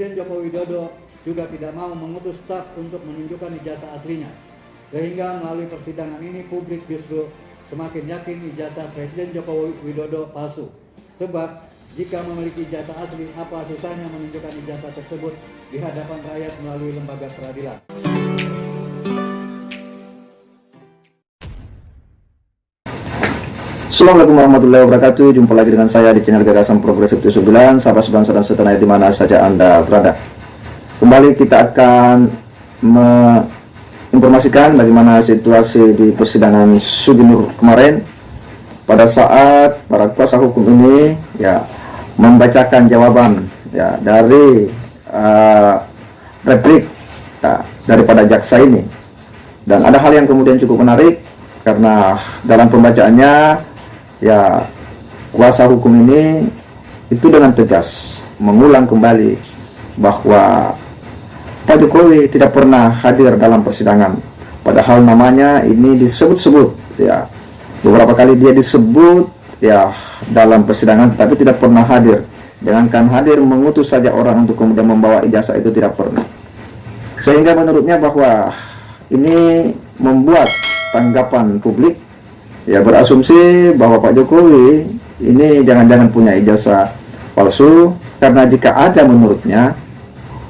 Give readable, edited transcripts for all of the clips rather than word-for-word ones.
Presiden Joko Widodo juga tidak mau mengutus staf untuk menunjukkan ijazah aslinya. Sehingga melalui persidangan ini publik justru semakin yakin ijazah Presiden Joko Widodo palsu. Sebab jika memiliki ijazah asli, apa susahnya menunjukkan ijazah tersebut di hadapan rakyat melalui lembaga peradilan. Assalamualaikum warahmatullahi wabarakatuh. Jumpa lagi dengan saya di channel Gagasan Progresif 79. Sahabat sebangsa dan setanah di mana saja Anda berada. Kembali kita akan menginformasikan bagaimana situasi di persidangan Suginur kemarin pada saat para kuasa hukum ini membacakan jawaban dari replik daripada jaksa ini. Dan ada hal yang kemudian cukup menarik karena dalam pembacaannya kuasa hukum ini itu dengan tegas mengulang kembali bahwa Pak Jokowi tidak pernah hadir dalam persidangan, padahal namanya ini disebut-sebut beberapa kali dia disebut dalam persidangan, tetapi tidak pernah hadir. Jangankan hadir, mengutus saja orang untuk kemudian membawa ijazah itu tidak pernah. Sehingga menurutnya bahwa ini membuat tanggapan publik berasumsi bahwa Pak Jokowi ini jangan-jangan punya ijazah palsu, karena jika ada menurutnya,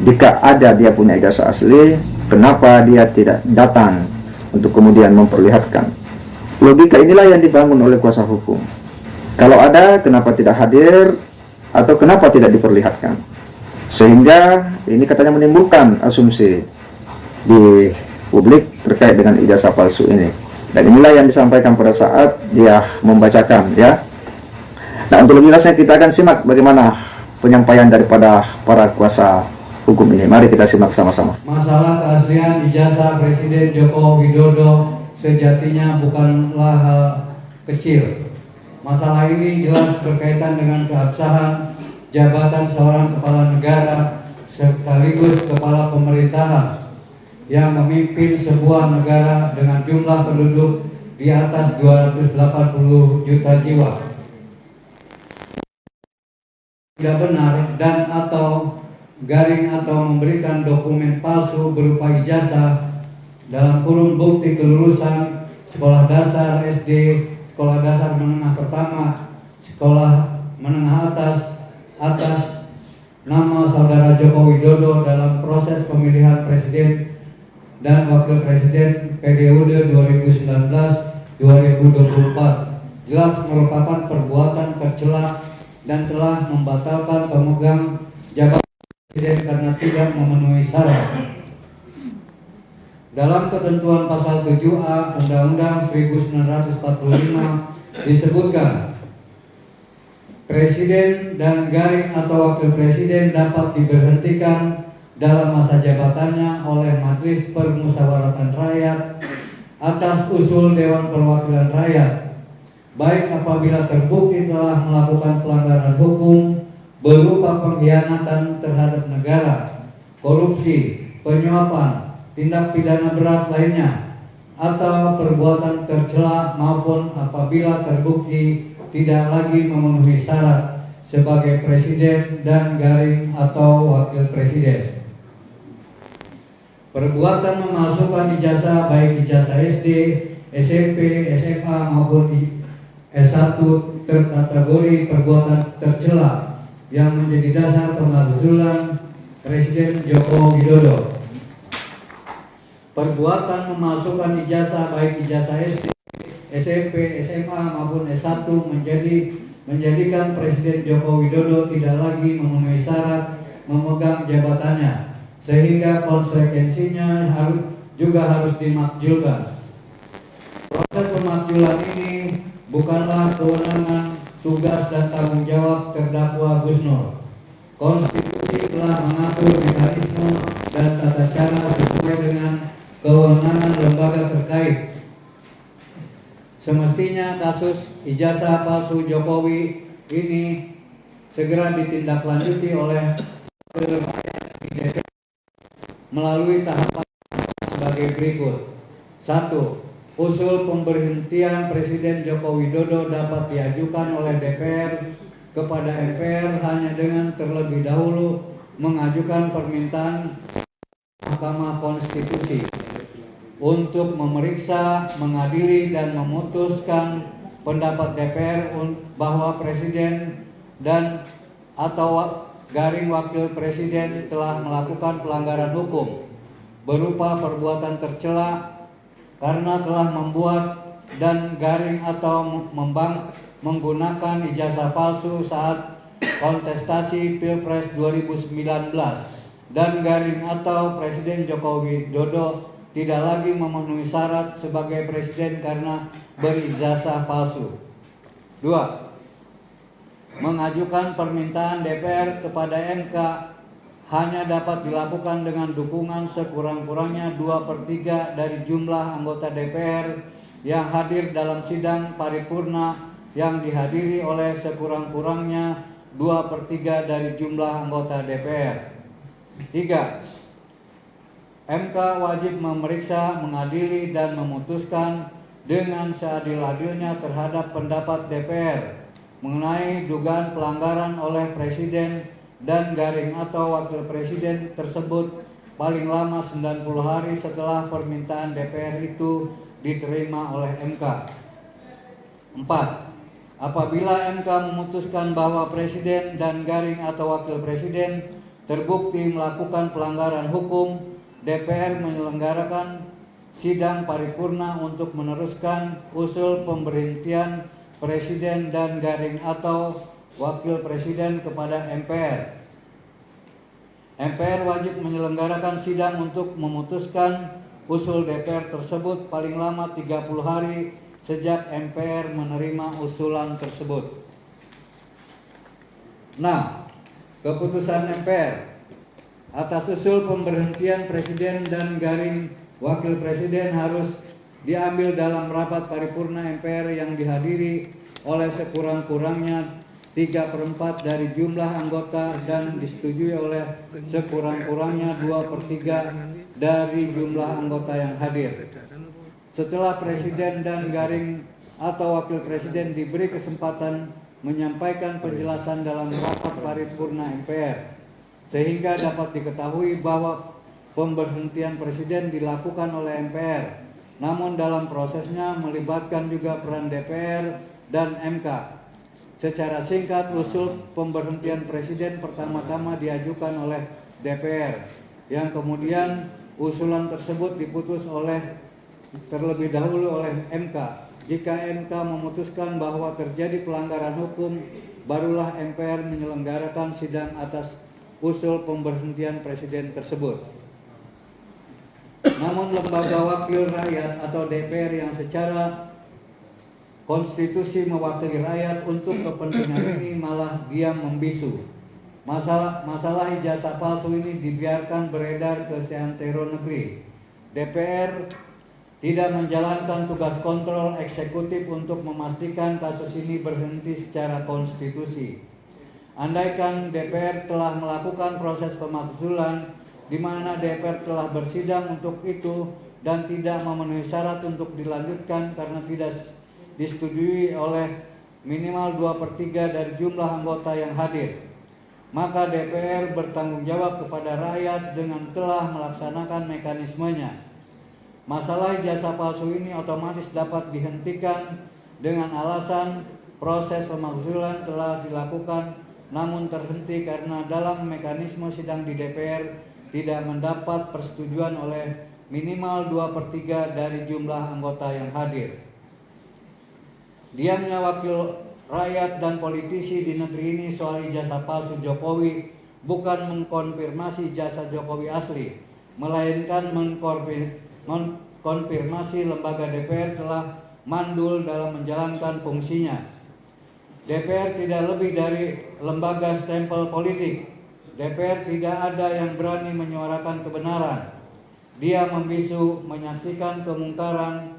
jika ada dia punya ijazah asli, kenapa dia tidak datang untuk kemudian memperlihatkan? Logika inilah yang dibangun oleh kuasa hukum. Kalau ada, kenapa tidak hadir atau kenapa tidak diperlihatkan? Sehingga ini katanya menimbulkan asumsi di publik terkait dengan ijazah palsu ini. Dan inilah yang disampaikan pada saat dia membacakan Nah, untuk lebih jelasnya kita akan simak bagaimana penyampaian daripada para kuasa hukum ini. Mari kita simak sama-sama. Masalah keaslian ijazah Presiden Joko Widodo sejatinya bukanlah hal kecil. Masalah ini jelas berkaitan dengan keabsahan jabatan seorang kepala negara sekaligus kepala pemerintahan yang memimpin sebuah negara dengan jumlah penduduk di atas 280 juta jiwa. Tidak benar dan atau garing atau memberikan dokumen palsu berupa ijazah dalam kurun bukti kelulusan sekolah dasar SD, sekolah dasar menengah pertama, sekolah menengah atas nama saudara Joko Widodo dalam proses pemilihan presiden dan wakil presiden periode 2019-2024 jelas merupakan perbuatan tercela dan telah membatalkan pemegang jabatan presiden karena tidak memenuhi syarat. Dalam ketentuan pasal 7A Undang-Undang 1945 disebutkan presiden dan garing atau wakil presiden dapat diberhentikan dalam masa jabatannya oleh Majelis Permusyawaratan Rakyat atas usul Dewan Perwakilan Rakyat, baik apabila terbukti telah melakukan pelanggaran hukum berupa pengkhianatan terhadap negara, korupsi, penyuapan, tindak pidana berat lainnya, atau perbuatan tercela, maupun apabila terbukti tidak lagi memenuhi syarat sebagai presiden dan garing atau wakil presiden. Perbuatan memalsukan ijazah baik ijazah SD, SMP, SMA maupun S1 terkategori perbuatan tercela yang menjadi dasar pemalsuan Presiden Joko Widodo. Perbuatan memalsukan ijazah baik ijazah SD, SMP, SMA maupun S1 menjadikan Presiden Joko Widodo tidak lagi memenuhi syarat memegang jabatannya, sehingga konsekuensinya juga harus dimakjulkan. Proses pemakjulan ini bukanlah kewenangan, tugas dan tanggung jawab terdakwa Gus Nur. Konstitusi telah mengatur mekanisme dan tata cara sesuai dengan kewenangan lembaga terkait. Semestinya kasus ijazah palsu Jokowi ini segera ditindaklanjuti oleh melalui tahapan sebagai berikut. 1. Usul pemberhentian Presiden Joko Widodo dapat diajukan oleh DPR kepada MPR hanya dengan terlebih dahulu mengajukan permintaan Mahkamah Konstitusi untuk memeriksa, mengadili, dan memutuskan pendapat DPR bahwa Presiden dan atau garing Wakil Presiden telah melakukan pelanggaran hukum berupa perbuatan tercela karena telah membuat dan garing atau menggunakan ijazah palsu saat kontestasi Pilpres 2019 dan garing atau Presiden Joko Widodo tidak lagi memenuhi syarat sebagai presiden karena berijazah palsu. 2. Mengajukan permintaan DPR kepada MK hanya dapat dilakukan dengan dukungan sekurang-kurangnya 2/3 dari jumlah anggota DPR yang hadir dalam sidang paripurna yang dihadiri oleh sekurang-kurangnya 2/3 dari jumlah anggota DPR. 3. MK wajib memeriksa, mengadili, dan memutuskan dengan seadil-adilnya terhadap pendapat DPR mengenai dugaan pelanggaran oleh Presiden dan garing atau Wakil Presiden tersebut paling lama 90 hari setelah permintaan DPR itu diterima oleh MK. 4. Apabila MK memutuskan bahwa Presiden dan garing atau Wakil Presiden terbukti melakukan pelanggaran hukum, DPR menyelenggarakan sidang paripurna untuk meneruskan usul pemberhentian Presiden dan garing atau Wakil Presiden kepada MPR. MPR wajib menyelenggarakan sidang untuk memutuskan usul DPR tersebut paling lama 30 hari sejak MPR menerima usulan tersebut. 6. Keputusan MPR atas usul pemberhentian Presiden dan garing Wakil Presiden harus diambil dalam rapat paripurna MPR yang dihadiri oleh sekurang-kurangnya 3/4 dari jumlah anggota dan disetujui oleh sekurang-kurangnya 2/3 dari jumlah anggota yang hadir. Setelah Presiden dan garing atau Wakil Presiden diberi kesempatan menyampaikan penjelasan dalam rapat paripurna MPR, sehingga dapat diketahui bahwa pemberhentian Presiden dilakukan oleh MPR, namun dalam prosesnya melibatkan juga peran DPR dan MK. Secara singkat, usul pemberhentian Presiden pertama-tama diajukan oleh DPR, yang kemudian usulan tersebut diputus terlebih dahulu oleh MK. Jika MK memutuskan bahwa terjadi pelanggaran hukum, barulah MPR menyelenggarakan sidang atas usul pemberhentian Presiden tersebut. Namun lembaga wakil rakyat atau DPR yang secara konstitusi mewakili rakyat untuk kepentingan ini malah diam membisu. Masalah ijazah palsu ini dibiarkan beredar ke seantero negeri. DPR tidak menjalankan tugas kontrol eksekutif untuk memastikan kasus ini berhenti secara konstitusi. Andaikan DPR telah melakukan proses pemakzulan di mana DPR telah bersidang untuk itu dan tidak memenuhi syarat untuk dilanjutkan karena tidak disetujui oleh minimal 2/3 dari jumlah anggota yang hadir, maka DPR bertanggung jawab kepada rakyat dengan telah melaksanakan mekanismenya. Masalah ijazah palsu ini otomatis dapat dihentikan dengan alasan proses pemakzulan telah dilakukan namun terhenti karena dalam mekanisme sidang di DPR tidak mendapat persetujuan oleh minimal 2/3 dari jumlah anggota yang hadir. Diamnya wakil rakyat dan politisi di negeri ini soal ijazah palsu Jokowi bukan mengkonfirmasi ijazah Jokowi asli, melainkan mengkonfirmasi lembaga DPR telah mandul dalam menjalankan fungsinya. DPR tidak lebih dari lembaga stempel politik. DPR tidak ada yang berani menyuarakan kebenaran. Dia membisu, menyaksikan kemungkaran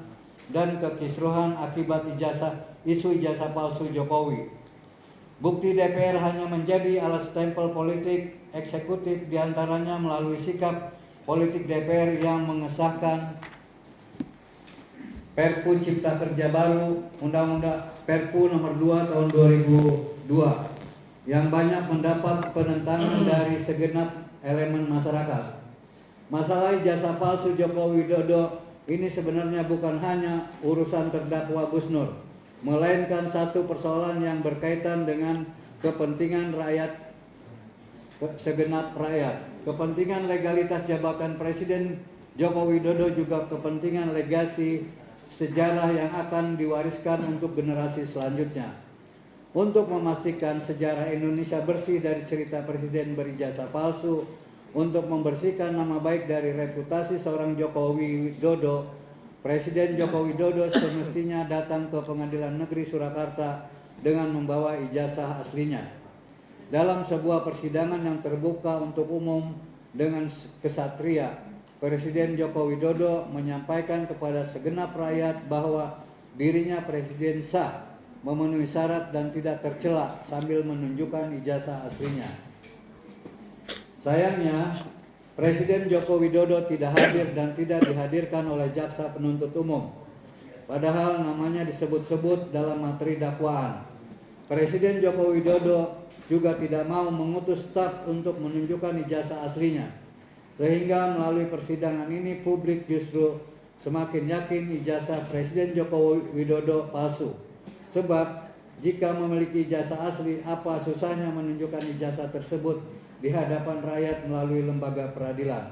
dan kekisruhan akibat isu ijazah palsu Jokowi. Bukti DPR hanya menjadi alat stempel politik eksekutif, diantaranya melalui sikap politik DPR yang mengesahkan Perpu Cipta Kerja Baru, Undang-Undang Perpu nomor 2 tahun 2002 yang banyak mendapat penentangan dari segenap elemen masyarakat. Masalah ijazah palsu Joko Widodo ini sebenarnya bukan hanya urusan terdakwa Gus Nur, melainkan satu persoalan yang berkaitan dengan kepentingan rakyat, segenap rakyat. Kepentingan legalitas jabatan Presiden Joko Widodo juga kepentingan legasi sejarah yang akan diwariskan untuk generasi selanjutnya. Untuk memastikan sejarah Indonesia bersih dari cerita presiden berijazah palsu, untuk membersihkan nama baik dari reputasi seorang Joko Widodo, Presiden Joko Widodo semestinya datang ke Pengadilan Negeri Surakarta dengan membawa ijazah aslinya. Dalam sebuah persidangan yang terbuka untuk umum dengan kesatria, Presiden Joko Widodo menyampaikan kepada segenap rakyat bahwa dirinya presiden sah, memenuhi syarat dan tidak tercela sambil menunjukkan ijazah aslinya. Sayangnya, Presiden Joko Widodo tidak hadir dan tidak dihadirkan oleh jaksa penuntut umum. Padahal namanya disebut-sebut dalam materi dakwaan. Presiden Joko Widodo juga tidak mau mengutus staf untuk menunjukkan ijazah aslinya. Sehingga melalui persidangan ini publik justru semakin yakin ijazah Presiden Joko Widodo palsu. Sebab jika memiliki ijazah asli, apa susahnya menunjukkan ijazah tersebut di hadapan rakyat melalui lembaga peradilan.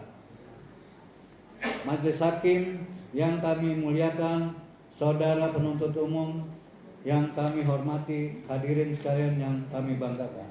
Majelis Hakim yang kami muliakan, saudara penuntut umum yang kami hormati, hadirin sekalian yang kami banggakan.